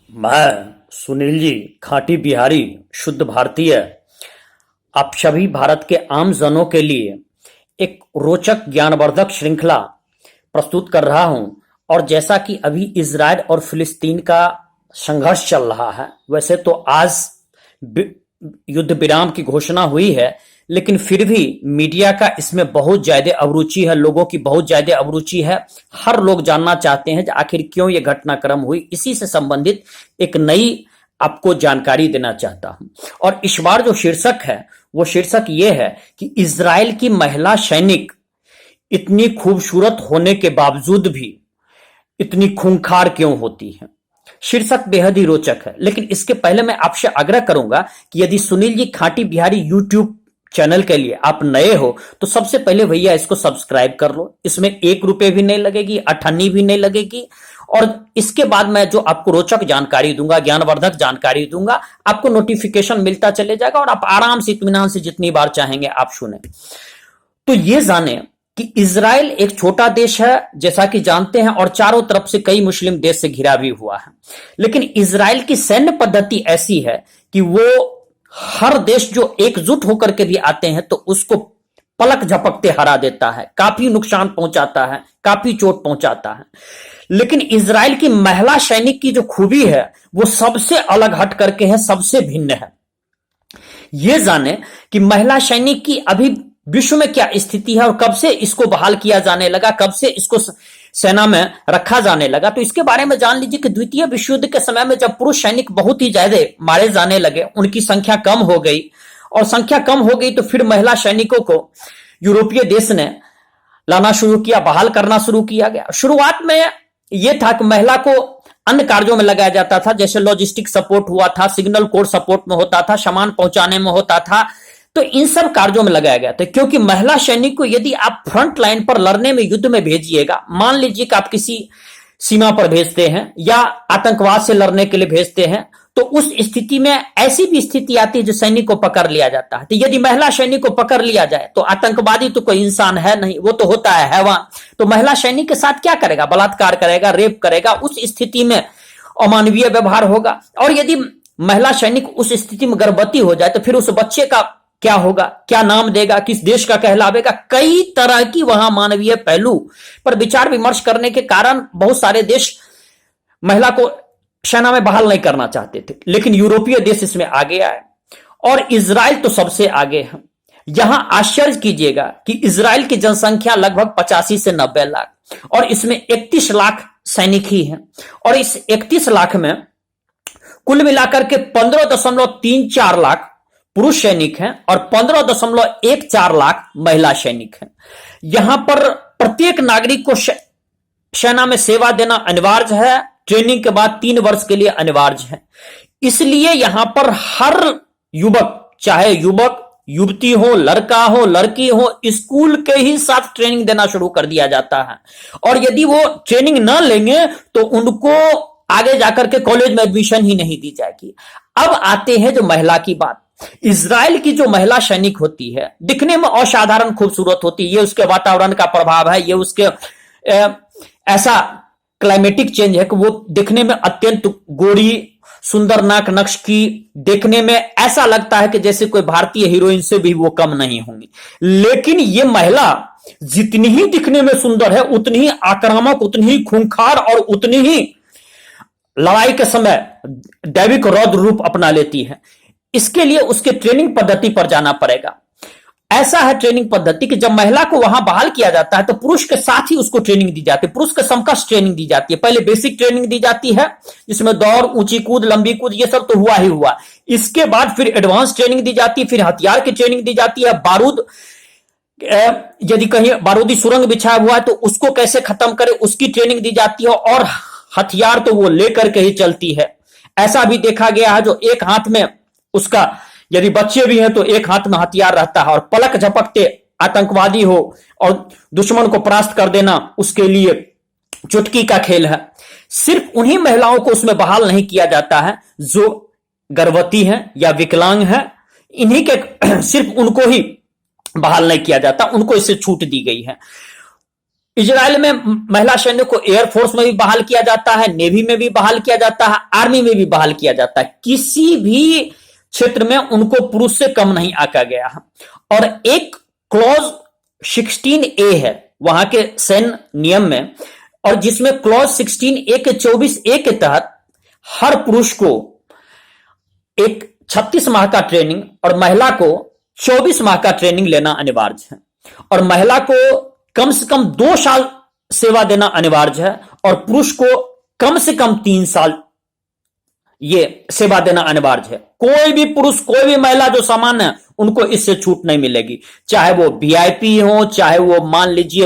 मैं सुनील जी, खाटी बिहारी, शुद्ध भारतीय, आप सभी भारत के आम जनों के लिए एक रोचक ज्ञानवर्धक श्रृंखला प्रस्तुत कर रहा हूं। और जैसा कि अभी इजराइल और फिलिस्तीन का संघर्ष चल रहा है, वैसे तो आज युद्ध विराम की घोषणा हुई है, लेकिन फिर भी मीडिया का इसमें बहुत ज्यादा अभिरुचि है, लोगों की बहुत ज्यादा अभिरुचि है। हर लोग जानना चाहते हैं कि आखिर क्यों यह घटनाक्रम हुई। इसी से संबंधित एक नई आपको जानकारी देना चाहता हूं। और इस बार जो शीर्षक है वो शीर्षक ये है कि इजराइल की महिला सैनिक इतनी खूबसूरत होने के बावजूद भी इतनी खूंखार क्यों होती है। शीर्षक बेहद ही रोचक है, लेकिन इसके पहले मैं आपसे आग्रह करूंगा कि यदि सुनील जी खाटी बिहारी यूट्यूब चैनल के लिए आप नए हो तो सबसे पहले भैया इसको सब्सक्राइब कर लो। इसमें 1 रुपए भी नहीं लगेगी, अठन्नी भी नहीं लगेगी। और इसके बाद मैं जो आपको रोचक जानकारी दूंगा, ज्ञानवर्धक जानकारी दूंगा, आपको नोटिफिकेशन मिलता चले जाएगा और आप आराम से इत्मीनान से जितनी बार चाहेंगे आप सुने। तो ये जाने कि इजराइल एक छोटा देश है जैसा कि जानते हैं, और चारों तरफ से कई मुस्लिम देश से घिरा भी हुआ है। लेकिन इजराइल की सैन्य पद्धति ऐसी है कि वो हर देश जो एकजुट होकर के भी आते हैं तो उसको पलक झपकते हरा देता है, काफी नुकसान पहुंचाता है, काफी चोट पहुंचाता है। लेकिन इजराइल की महिला सैनिक की जो खूबी है वो सबसे अलग हट करके है, सबसे भिन्न है। ये जाने कि महिला सैनिक की अभी विश्व में क्या स्थिति है और कब से इसको बहाल किया जाने लगा, कब से इसको सेना में रखा जाने लगा। तो इसके बारे में जान लीजिए कि द्वितीय विश्व युद्ध के समय में जब पुरुष सैनिक बहुत ही ज्यादा मारे जाने लगे, उनकी संख्या कम हो गई, और संख्या कम हो गई तो फिर महिला सैनिकों को यूरोपीय देश ने लाना शुरू किया, बहाल करना शुरू किया गया। शुरुआत में यह था कि महिला को अन्य कार्यों में लगाया जाता था, जैसे लॉजिस्टिक सपोर्ट हुआ था, सिग्नल कोर सपोर्ट में होता था, सामान पहुंचाने में होता था। तो इन सब कार्यों में लगाया गया था, क्योंकि महिला सैनिक को यदि आप फ्रंट लाइन पर लड़ने में, युद्ध में भेजिएगा, मान लीजिए कि आप किसी सीमा पर भेजते हैं या आतंकवाद से लड़ने के लिए भेजते हैं, तो उस स्थिति में ऐसी भी स्थिति आती है जो सैनिक को पकड़ लिया जाता है। तो यदि महिला सैनिक को पकड़ लिया जाए तो आतंकवादी तो कोई इंसान है नहीं, वो तो होता है हैवान। तो महिला सैनिक के साथ क्या करेगा? बलात्कार करेगा, रेप करेगा। उस स्थिति में अमानवीय व्यवहार होगा। और यदि महिला सैनिक उस स्थिति में गर्भवती हो जाए तो फिर उस बच्चे का क्या होगा, क्या नाम देगा, किस देश का कहलावेगा? कई तरह की वहां मानवीय पहलू पर विचार विमर्श करने के कारण बहुत सारे देश महिला को सेना में बहाल नहीं करना चाहते थे, लेकिन यूरोपीय देश इसमें आगे आए और इजराइल तो सबसे आगे है। यहां आश्चर्य कीजिएगा कि इजराइल की जनसंख्या लगभग 85 से 90 लाख और इसमें 31 लाख सैनिक ही हैं। और इस 31 लाख में कुल मिलाकर के 15.34 लाख पुरुष सैनिक हैं और 15.14 लाख महिला सैनिक हैं। यहां पर प्रत्येक नागरिक को सेना में सेवा देना अनिवार्य है, ट्रेनिंग के बाद 3 वर्ष के लिए अनिवार्य है। इसलिए यहां पर हर युवक, चाहे युवक युवती हो, लड़का हो, लड़की हो, स्कूल के ही साथ ट्रेनिंग देना शुरू कर दिया जाता है। और यदि वो ट्रेनिंग न लेंगे तो उनको आगे जाकर के कॉलेज में एडमिशन ही नहीं दी जाएगी। अब आते हैं जो महिला की बात। इजराइल की जो महिला सैनिक होती है दिखने में असाधारण खूबसूरत होती है। ये उसके वातावरण का प्रभाव है, ये उसके ऐसा क्लाइमेटिक चेंज है कि वो दिखने में अत्यंत गोरी, सुंदर नाक नक्श की, देखने में ऐसा लगता है कि जैसे कोई भारतीय हीरोइन से भी वो कम नहीं होंगी। लेकिन ये महिला जितनी ही दिखने में सुंदर है उतनी ही आक्रामक, उतनी ही खूंखार और उतनी ही लड़ाई के समय दैविक रौद्र रूप अपना लेती है। इसके लिए उसके ट्रेनिंग पद्धति पर जाना पड़ेगा। ऐसा है ट्रेनिंग पद्धति कि जब महिला को वहां बहाल किया जाता है तो पुरुष के साथ ही उसको ट्रेनिंग दी जाती है, पुरुष के समकक्ष ट्रेनिंग दी जाती है। पहले बेसिक ट्रेनिंग दी जाती है जिसमें दौड़, ऊंची कूद, लंबी कूद, ये सब तो हुआ ही हुआ। इसके बाद फिर एडवांस ट्रेनिंग दी जाती है, फिर हथियार की ट्रेनिंग दी जाती है। बारूद, यदि कहीं बारूदी सुरंग बिछाया हुआ है तो उसको कैसे खत्म करे उसकी ट्रेनिंग दी जाती है। और हथियार तो वो लेकर के ही चलती है। ऐसा भी देखा गया है जो एक हाथ में उसका, यदि बच्चे भी हैं तो एक हाथ में हथियार रहता है और पलक झपकते आतंकवादी हो और दुश्मन को परास्त कर देना उसके लिए चुटकी का खेल है। सिर्फ उन्हीं महिलाओं को उसमें बहाल नहीं किया जाता है जो गर्भवती हैं या विकलांग हैं, इन्हीं के सिर्फ उनको ही बहाल नहीं किया जाता, उनको इससे छूट दी गई है। इजराइल में महिला सैनिक को एयरफोर्स में भी बहाल किया जाता है, नेवी में भी बहाल किया जाता है, आर्मी में भी बहाल किया जाता है। किसी भी क्षेत्र में उनको पुरुष से कम नहीं आंका गया है। और एक क्लॉज 16A है वहां के सैन्य नियम में, और जिसमें क्लॉज 16A के 24A के तहत हर पुरुष को एक 36 माह का ट्रेनिंग और महिला को 24 माह का ट्रेनिंग लेना अनिवार्य है, और महिला को कम से कम 2 साल सेवा देना अनिवार्य है, और पुरुष को कम से कम 3 साल ये सेवा देना अनिवार्य है। कोई भी पुरुष, कोई भी महिला जो सामान्य है, उनको इससे छूट नहीं मिलेगी, चाहे वो वीआईपी हो, चाहे वो मान लीजिए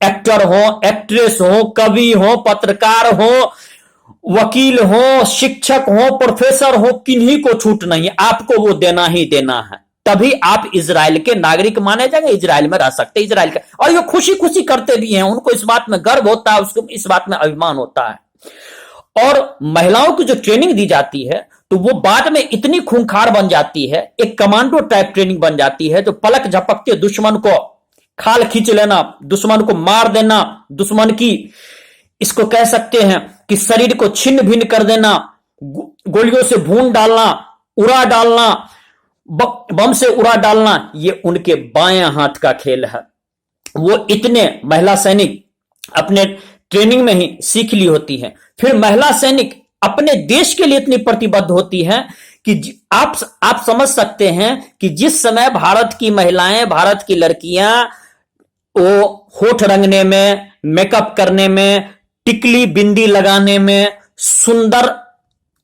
एक्टर हो, एक्ट्रेस हो, कवि हो, पत्रकार हो, वकील हो, शिक्षक हो, प्रोफेसर हो, किन्हीं को छूट नहीं है, आपको वो देना ही देना है। तभी आप इजराइल के नागरिक माने जाएंगे, इजराइल में रह सकते हैं, इजराइल का। और ये खुशी खुशी करते भी हैं, उनको इस बात में गर्व होता है, उसको इस बात में अभिमान होता है। और महिलाओं की जो ट्रेनिंग दी जाती है तो वो बाद में इतनी खूंखार बन जाती है, एक कमांडो टाइप ट्रेनिंग बन जाती है, जो पलक झपकते दुश्मन को खाल खींच लेना, दुश्मन को मार देना, दुश्मन की इसको कह सकते हैं कि शरीर को छिन्न भिन्न कर देना, गोलियों से भून डालना, उड़ा डालना, बम से उड़ा डालना, ये उनके बाएं हाथ का खेल है। वो इतने महिला सैनिक अपने ट्रेनिंग में ही सीख ली होती हैं। फिर महिला सैनिक अपने देश के लिए इतनी प्रतिबद्ध होती हैं कि आप समझ सकते हैं कि जिस समय भारत की महिलाएं, भारत की लड़कियां वो होठ रंगने में, मेकअप करने में, टिकली बिंदी लगाने में, सुंदर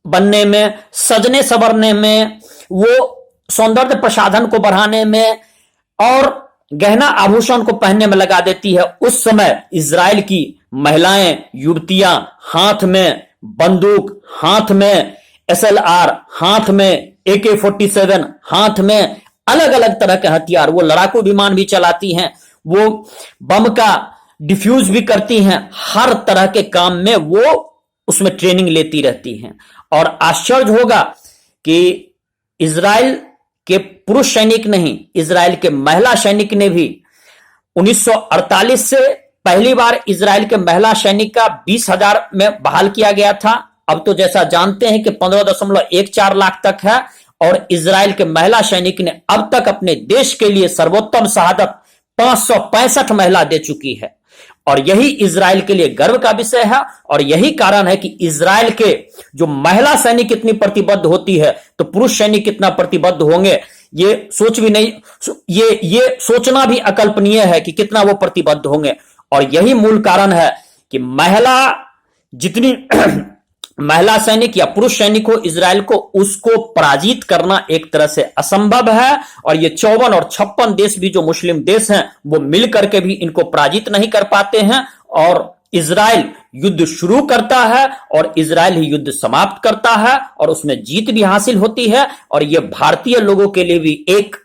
बनने में, सजने संवरने में, वो सौंदर्य प्रसाधन को बढ़ाने में और गहना आभूषण को पहनने में लगा देती है, उस समय इजराइल की महिलाएं, युवतियां हाथ में बंदूक, हाथ में SLR, हाथ में AK-47, हाथ में अलग अलग तरह के हथियार, वो लड़ाकू विमान भी चलाती हैं, वो बम का डिफ्यूज भी करती हैं, हर तरह के काम में वो उसमें ट्रेनिंग लेती रहती हैं। और आश्चर्य होगा कि इजराइल के पुरुष सैनिक नहीं, इजराइल के महिला सैनिक ने भी 1948 से पहली बार इजराइल के महिला सैनिक का 20,000 में बहाल किया गया था। अब तो जैसा जानते हैं कि 15.14 लाख तक है, और इजराइल के महिला सैनिक ने अब तक अपने देश के लिए सर्वोत्तम शहादत 565 महिला दे चुकी है। और यही इजराइल के लिए गर्व का विषय है, और यही कारण है कि इजराइल के जो महिला सैनिक इतनी प्रतिबद्ध होती है, तो पुरुष सैनिक कितना प्रतिबद्ध होंगे ये सोच भी नहीं, ये सोचना भी अकल्पनीय है कि कितना वो प्रतिबद्ध होंगे। और यही मूल कारण है कि महिला जितनी महिला सैनिक या पुरुष सैनिक हो इजराइल को, उसको पराजित करना एक तरह से असंभव है। और ये 54 और 56 देश भी जो मुस्लिम देश हैं, वो मिलकर के भी इनको पराजित नहीं कर पाते हैं। और इजराइल युद्ध शुरू करता है और इजराइल ही युद्ध समाप्त करता है, और उसमें जीत भी हासिल होती है। और ये भारतीय लोगों के लिए भी एक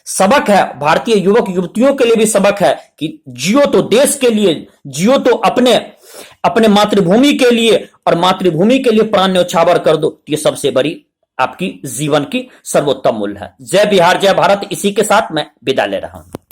सबक है, भारतीय युवक युवतियों के लिए भी सबक है कि जियो तो देश के लिए, जियो तो अपने मातृभूमि के लिए, और मातृभूमि के लिए प्राण न्यौछावर कर दो, ये सबसे बड़ी आपकी जीवन की सर्वोत्तम मूल्य है। जय बिहार, जय भारत। इसी के साथ मैं विदा ले रहा हूं।